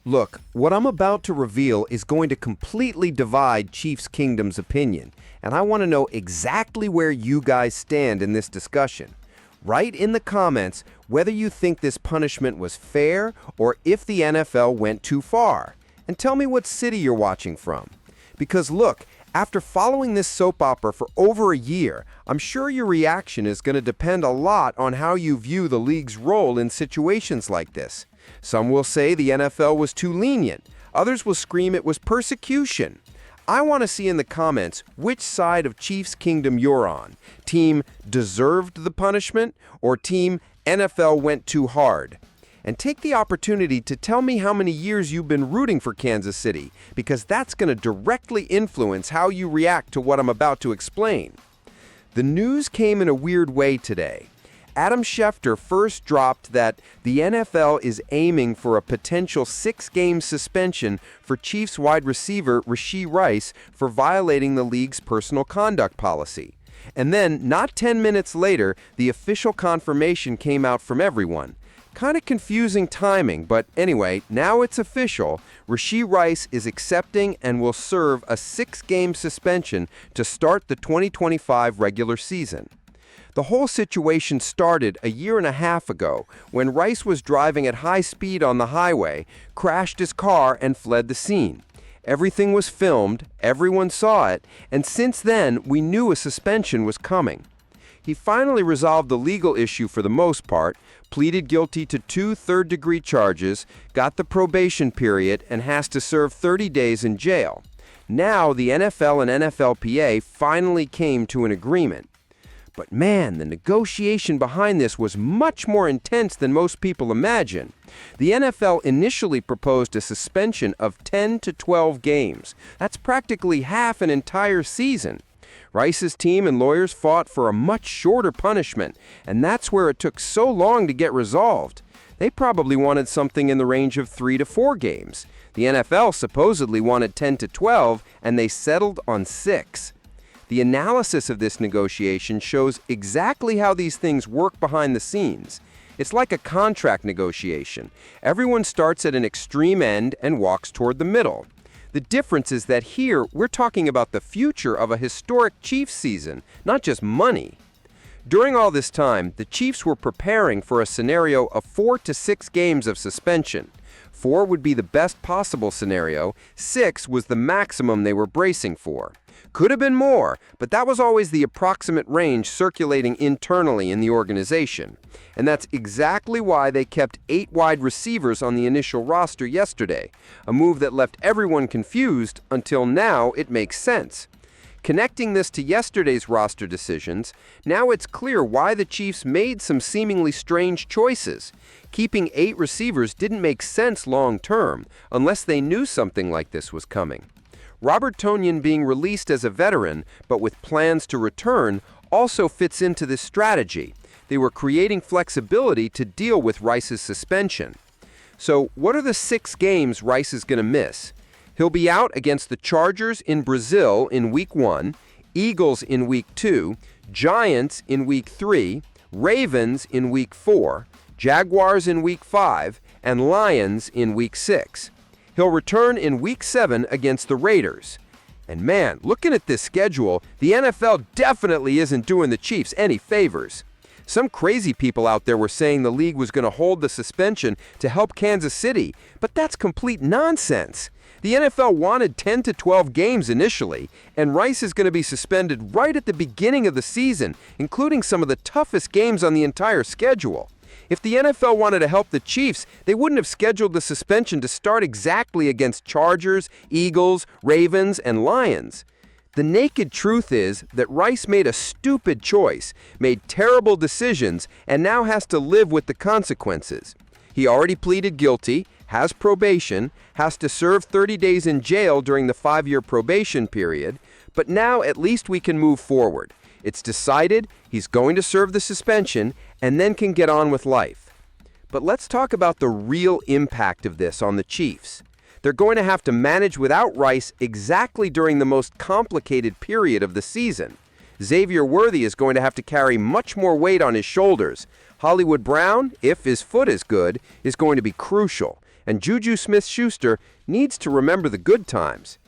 Look, what I'm about to reveal is going to completely divide Chiefs Kingdom's opinion, and I want to know exactly where you guys stand in this discussion. Write in the comments whether you think this punishment was fair or if the NFL went too far. And tell me what city you're watching from. Because look, after following this soap opera for over a year, I'm sure your reaction is going to depend a lot on how you view the league's role in situations like this. Some will say the NFL was too lenient. Others will scream it was persecution. I want to see in the comments which side of Chiefs Kingdom you're on. Team deserved the punishment or team NFL went too hard. And take the opportunity to tell me how many years you've been rooting for Kansas City, because that's going to directly influence how you react to what I'm about to explain. The news came in a weird way today. Adam Schefter first dropped that the NFL is aiming for a potential 6-game suspension for Chiefs wide receiver Rashee Rice for violating the league's personal conduct policy. And then, not 10 minutes later, the official confirmation came out from everyone. Kind of confusing timing, but anyway, now it's official. Rashee Rice is accepting and will serve a 6-game suspension to start the 2025 regular season. The whole situation started a year and a half ago when Rice was driving at high speed on the highway, crashed his car, and fled the scene. Everything was filmed, everyone saw it, and since then, we knew a suspension was coming. He finally resolved the legal issue for the most part, pleaded guilty to 2 third-degree charges, got the probation period, and has to serve 30 days in jail. Now, the NFL and NFLPA finally came to an agreement. But man, the negotiation behind this was much more intense than most people imagine. The NFL initially proposed a suspension of 10 to 12 games. That's practically half an entire season. Rice's team and lawyers fought for a much shorter punishment, and that's where it took so long to get resolved. They probably wanted something in the range of 3 to 4 games. The NFL supposedly wanted 10 to 12, and they settled on 6. The analysis of this negotiation shows exactly how these things work behind the scenes. It's like a contract negotiation. Everyone starts at an extreme end and walks toward the middle. The difference is that here, we're talking about the future of a historic Chiefs season, not just money. During all this time, the Chiefs were preparing for a scenario of 4 to 6 games of suspension. 4 would be the best possible scenario, 6 was the maximum they were bracing for. Could have been more, but that was always the approximate range circulating internally in the organization. And that's exactly why they kept 8 wide receivers on the initial roster yesterday, a move that left everyone confused until now it makes sense. Connecting this to yesterday's roster decisions, now it's clear why the Chiefs made some seemingly strange choices. Keeping 8 receivers didn't make sense long term, unless they knew something like this was coming. Robert Tonyan being released as a veteran, but with plans to return, also fits into this strategy. They were creating flexibility to deal with Rice's suspension. So, what are the 6 games Rice is going to miss? He'll be out against the Chargers in Brazil in Week 1, Eagles in Week 2, Giants in Week 3, Ravens in Week 4, Jaguars in Week 5, and Lions in Week 6. He'll return in Week 7 against the Raiders. And man, looking at this schedule, the NFL definitely isn't doing the Chiefs any favors. Some crazy people out there were saying the league was going to hold the suspension to help Kansas City, but that's complete nonsense. The NFL wanted 10 to 12 games initially, and Rice is going to be suspended right at the beginning of the season, including some of the toughest games on the entire schedule. If the NFL wanted to help the Chiefs, they wouldn't have scheduled the suspension to start exactly against Chargers, Eagles, Ravens, and Lions. The naked truth is that Rice made a stupid choice, made terrible decisions, and now has to live with the consequences. He already pleaded guilty, has probation, has to serve 30 days in jail during the 5-year probation period, but now at least we can move forward. It's decided, he's going to serve the suspension, and then can get on with life. But let's talk about the real impact of this on the Chiefs. They're going to have to manage without Rice exactly during the most complicated period of the season. Xavier Worthy is going to have to carry much more weight on his shoulders. Hollywood Brown, if his foot is good, is going to be crucial. and Juju Smith-Schuster needs to remember the good times.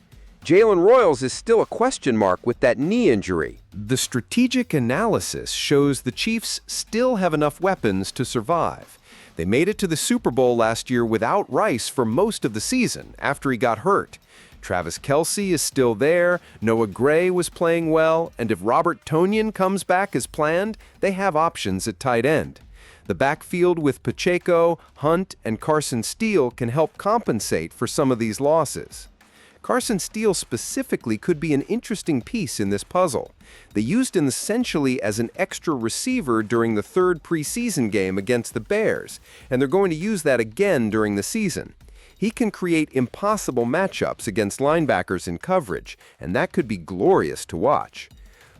Jalen Royals is still a question mark with that knee injury. The strategic analysis shows the Chiefs still have enough weapons to survive. They made it to the Super Bowl last year without Rice for most of the season after he got hurt. Travis Kelce is still there, Noah Gray was playing well, and if Robert Tonyan comes back as planned, they have options at tight end. The backfield with Pacheco, Hunt, and Carson Steele can help compensate for some of these losses. Carson Steele specifically could be an interesting piece in this puzzle. They used him essentially as an extra receiver during the third preseason game against the Bears, and they're going to use that again during the season. He can create impossible matchups against linebackers in coverage, and that could be glorious to watch.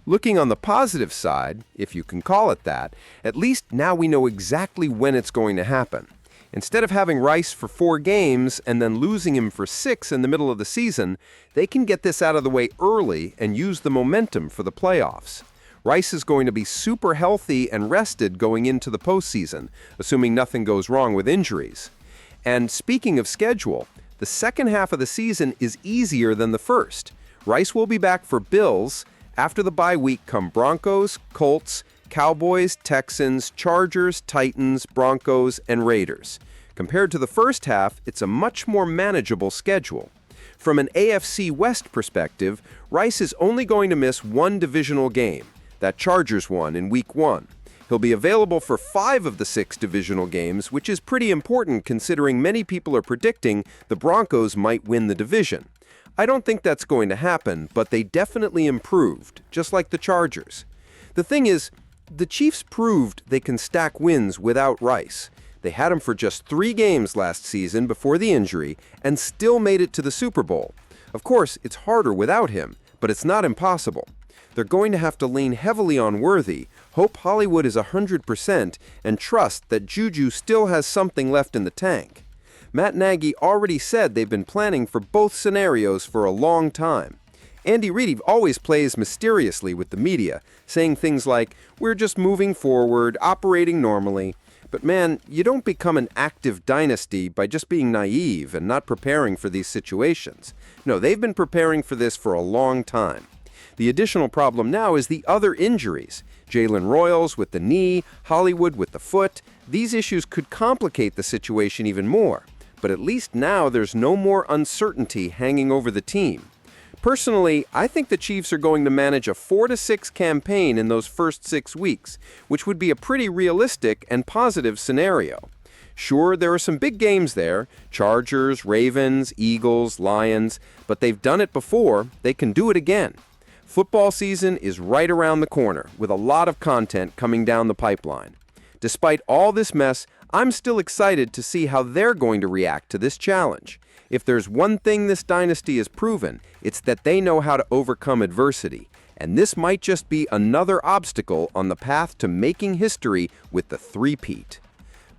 Looking on the positive side, if you can call it that, at least now we know exactly when it's going to happen. Instead of having Rice for 4 games and then losing him for 6 in the middle of the season, they can get this out of the way early and use the momentum for the playoffs. Rice is going to be super healthy and rested going into the postseason, assuming nothing goes wrong with injuries. And speaking of schedule, the second half of the season is easier than the first. Rice will be back for Bills. After the bye week come Broncos, Colts, Cowboys, Texans, Chargers, Titans, Broncos, and Raiders. Compared to the first half, it's a much more manageable schedule. From an AFC West perspective, Rice is only going to miss one divisional game, that Chargers one in Week 1. He'll be available for 5 of the 6 divisional games, which is pretty important considering many people are predicting the Broncos might win the division. I don't think that's going to happen, but they definitely improved, just like the Chargers. The thing is, the Chiefs proved they can stack wins without Rice. They had him for just 3 games last season before the injury and still made it to the Super Bowl. Of course, it's harder without him, but it's not impossible. They're going to have to lean heavily on Worthy, hope Hollywood is 100%, and trust that Juju still has something left in the tank. Matt Nagy already said they've been planning for both scenarios for a long time. Andy Reid always plays mysteriously with the media, saying things like, "We're just moving forward, operating normally." But man, you don't become an active dynasty by just being naive and not preparing for these situations. No, they've been preparing for this for a long time. The additional problem now is the other injuries. Jalen Royals with the knee, Hollywood with the foot. These issues could complicate the situation even more. But at least now there's no more uncertainty hanging over the team. Personally, I think the Chiefs are going to manage a 4-6 campaign in those first 6 weeks, which would be a pretty realistic and positive scenario. Sure, there are some big games there, Chargers, Ravens, Eagles, Lions, but they've done it before, they can do it again. Football season is right around the corner, with a lot of content coming down the pipeline. Despite all this mess, I'm still excited to see how they're going to react to this challenge. If there's one thing this dynasty has proven, it's that they know how to overcome adversity, and this might just be another obstacle on the path to making history with the three-peat.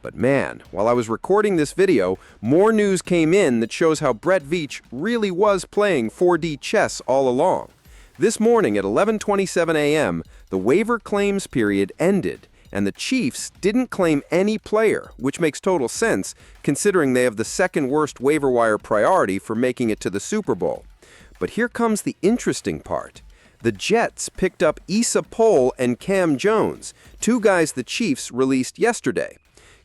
But man, while I was recording this video, more news came in that shows how Brett Veach really was playing 4D chess all along. This morning at 11:27 a.m., the waiver claims period ended, and the Chiefs didn't claim any player, which makes total sense considering they have the second worst waiver wire priority for making it to the Super Bowl. But here comes the interesting part. The Jets picked up Issa Pohl and Cam Jones, 2 guys the Chiefs released yesterday.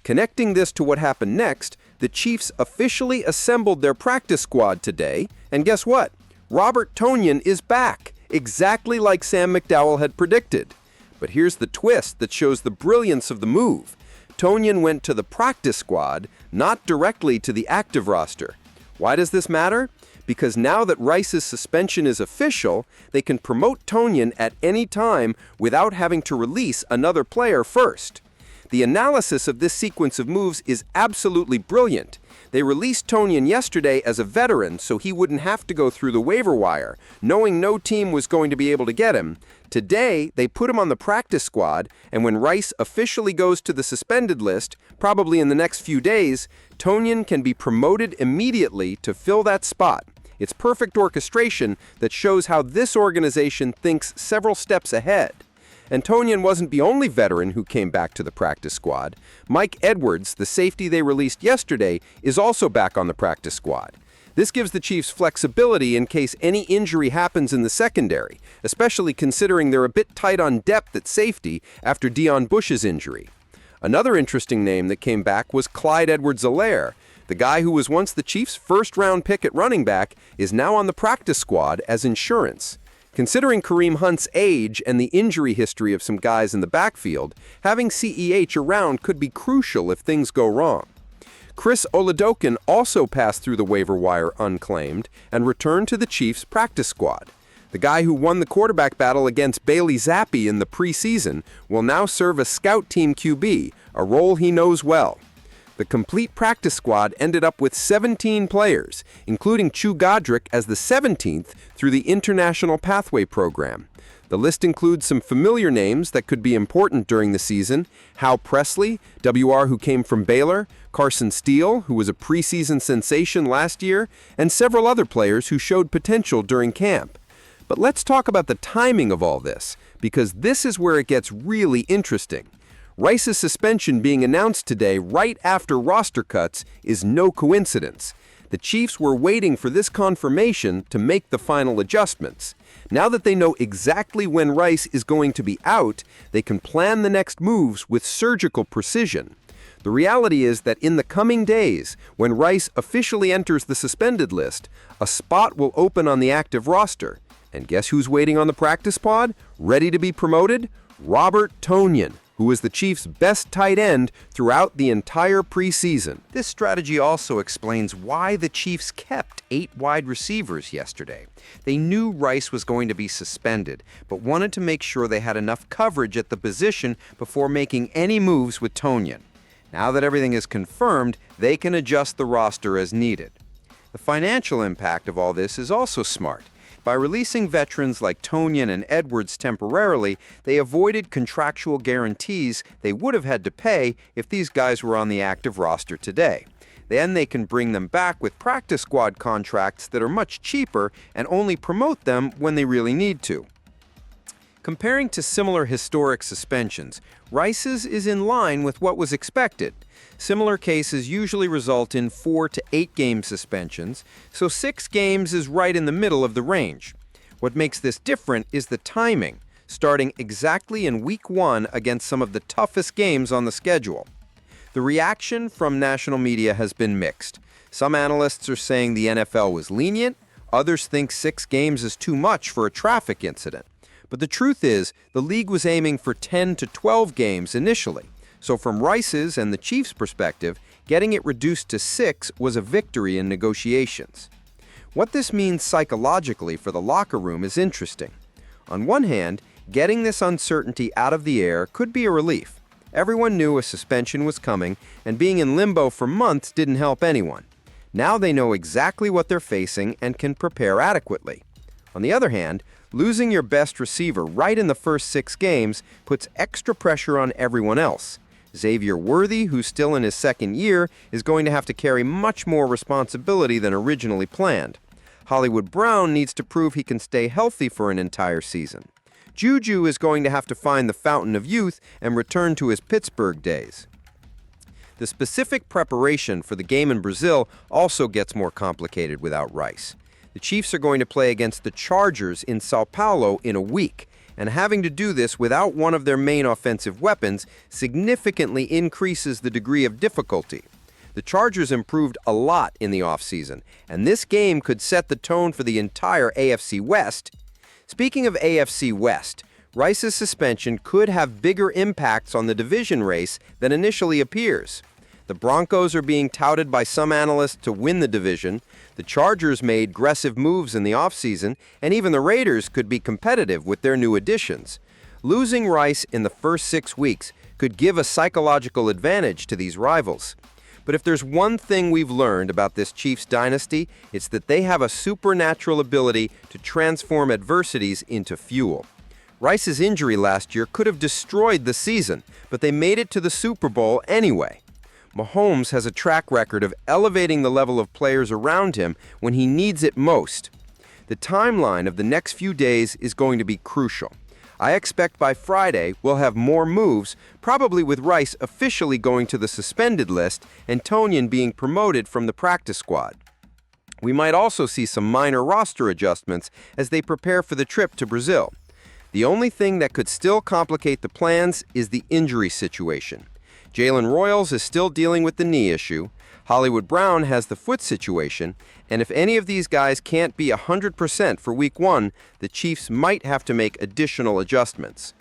Connecting this to what happened next, the Chiefs officially assembled their practice squad today, and guess what? Robert Tonyan is back, exactly like Sam McDowell had predicted. But here's the twist that shows the brilliance of the move. Tonyan went to the practice squad, not directly to the active roster. Why does this matter? Because now that Rice's suspension is official, they can promote Tonyan at any time without having to release another player first. The analysis of this sequence of moves is absolutely brilliant. They released Tonyan yesterday as a veteran so he wouldn't have to go through the waiver wire, knowing no team was going to be able to get him. Today, they put him on the practice squad, and when Rice officially goes to the suspended list, probably in the next few days, Tonyan can be promoted immediately to fill that spot. It's perfect orchestration that shows how this organization thinks several steps ahead. And Tonyan wasn't the only veteran who came back to the practice squad. Mike Edwards, the safety they released yesterday, is also back on the practice squad. This gives the Chiefs flexibility in case any injury happens in the secondary, especially considering they're a bit tight on depth at safety after Deion Bush's injury. Another interesting name that came back was Clyde Edwards-Helaire. The guy who was once the Chiefs' first-round pick at running back is now on the practice squad as insurance. Considering Kareem Hunt's age and the injury history of some guys in the backfield, having CEH around could be crucial if things go wrong. Chris Oladokun also passed through the waiver wire unclaimed and returned to the Chiefs' practice squad. The guy who won the quarterback battle against Bailey Zappi in the preseason will now serve as scout team QB, a role he knows well. The complete practice squad ended up with 17 players, including Chu Godric as the 17th through the International Pathway Program. The list includes some familiar names that could be important during the season: Hal Presley, WR who came from Baylor, Carson Steele, who was a preseason sensation last year, and several other players who showed potential during camp. But let's talk about the timing of all this, because this is where it gets really interesting. Rice's suspension being announced today right after roster cuts is no coincidence. The Chiefs were waiting for this confirmation to make the final adjustments. Now that they know exactly when Rice is going to be out, they can plan the next moves with surgical precision. The reality is that in the coming days, when Rice officially enters the suspended list, a spot will open on the active roster. And guess who's waiting on the practice pod, ready to be promoted? Robert Tonyan, who was the Chiefs' best tight end throughout the entire preseason. This strategy also explains why the Chiefs kept 8 wide receivers yesterday. They knew Rice was going to be suspended, but wanted to make sure they had enough coverage at the position before making any moves with Tonyan. Now that everything is confirmed, they can adjust the roster as needed. The financial impact of all this is also smart. By releasing veterans like Tonyan and Edwards temporarily, they avoided contractual guarantees they would have had to pay if these guys were on the active roster today. Then they can bring them back with practice squad contracts that are much cheaper and only promote them when they really need to. Comparing to similar historic suspensions, Rice's is in line with what was expected. Similar cases usually result in 4 to 8 game suspensions, so 6 games is right in the middle of the range. What makes this different is the timing, starting exactly in Week 1 against some of the toughest games on the schedule. The reaction from national media has been mixed. Some analysts are saying the NFL was lenient, others think 6 games is too much for a traffic incident. But the truth is, the league was aiming for 10 to 12 games initially. So from Rice's and the Chiefs' perspective, getting it reduced to 6 was a victory in negotiations. What this means psychologically for the locker room is interesting. On one hand, getting this uncertainty out of the air could be a relief. Everyone knew a suspension was coming, and being in limbo for months didn't help anyone. Now they know exactly what they're facing and can prepare adequately. On the other hand, losing your best receiver right in the first 6 games puts extra pressure on everyone else. Xavier Worthy, who's still in his second year, is going to have to carry much more responsibility than originally planned. Hollywood Brown needs to prove he can stay healthy for an entire season. Juju is going to have to find the fountain of youth and return to his Pittsburgh days. The specific preparation for the game in Brazil also gets more complicated without Rice. The Chiefs are going to play against the Chargers in Sao Paulo in a week, and having to do this without one of their main offensive weapons significantly increases the degree of difficulty. The Chargers improved a lot in the offseason, and this game could set the tone for the entire AFC West. Speaking of AFC West, Rice's suspension could have bigger impacts on the division race than initially appears. The Broncos are being touted by some analysts to win the division. The Chargers made aggressive moves in the offseason, and even the Raiders could be competitive with their new additions. Losing Rice in the first 6 weeks could give a psychological advantage to these rivals. But if there's one thing we've learned about this Chiefs dynasty, it's that they have a supernatural ability to transform adversities into fuel. Rice's injury last year could have destroyed the season, but they made it to the Super Bowl anyway. Mahomes has a track record of elevating the level of players around him when he needs it most. The timeline of the next few days is going to be crucial. I expect by Friday we'll have more moves, probably with Rice officially going to the suspended list and Tonyan being promoted from the practice squad. We might also see some minor roster adjustments as they prepare for the trip to Brazil. The only thing that could still complicate the plans is the injury situation. Jalen Royals is still dealing with the knee issue, Hollywood Brown has the foot situation, and if any of these guys can't be 100% for Week 1, the Chiefs might have to make additional adjustments.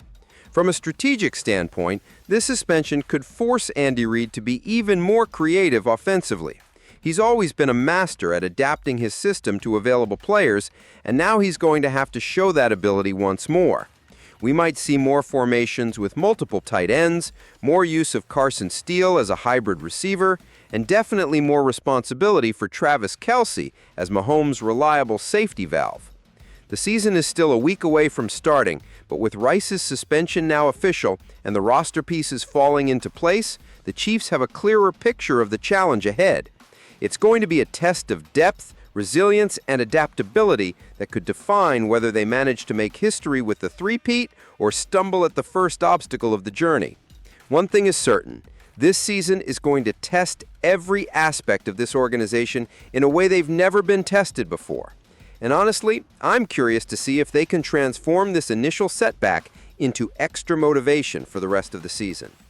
From a strategic standpoint, this suspension could force Andy Reid to be even more creative offensively. He's always been a master at adapting his system to available players, and now he's going to have to show that ability once more. We might see more formations with multiple tight ends, more use of Carson Steele as a hybrid receiver, and definitely more responsibility for Travis Kelce as Mahomes' reliable safety valve. The season is still a week away from starting, but with Rice's suspension now official and the roster pieces falling into place, the Chiefs have a clearer picture of the challenge ahead. It's going to be a test of depth, resilience, and adaptability that could define whether they manage to make history with the three-peat or stumble at the first obstacle of the journey. One thing is certain, this season is going to test every aspect of this organization in a way they've never been tested before. And honestly, I'm curious to see if they can transform this initial setback into extra motivation for the rest of the season.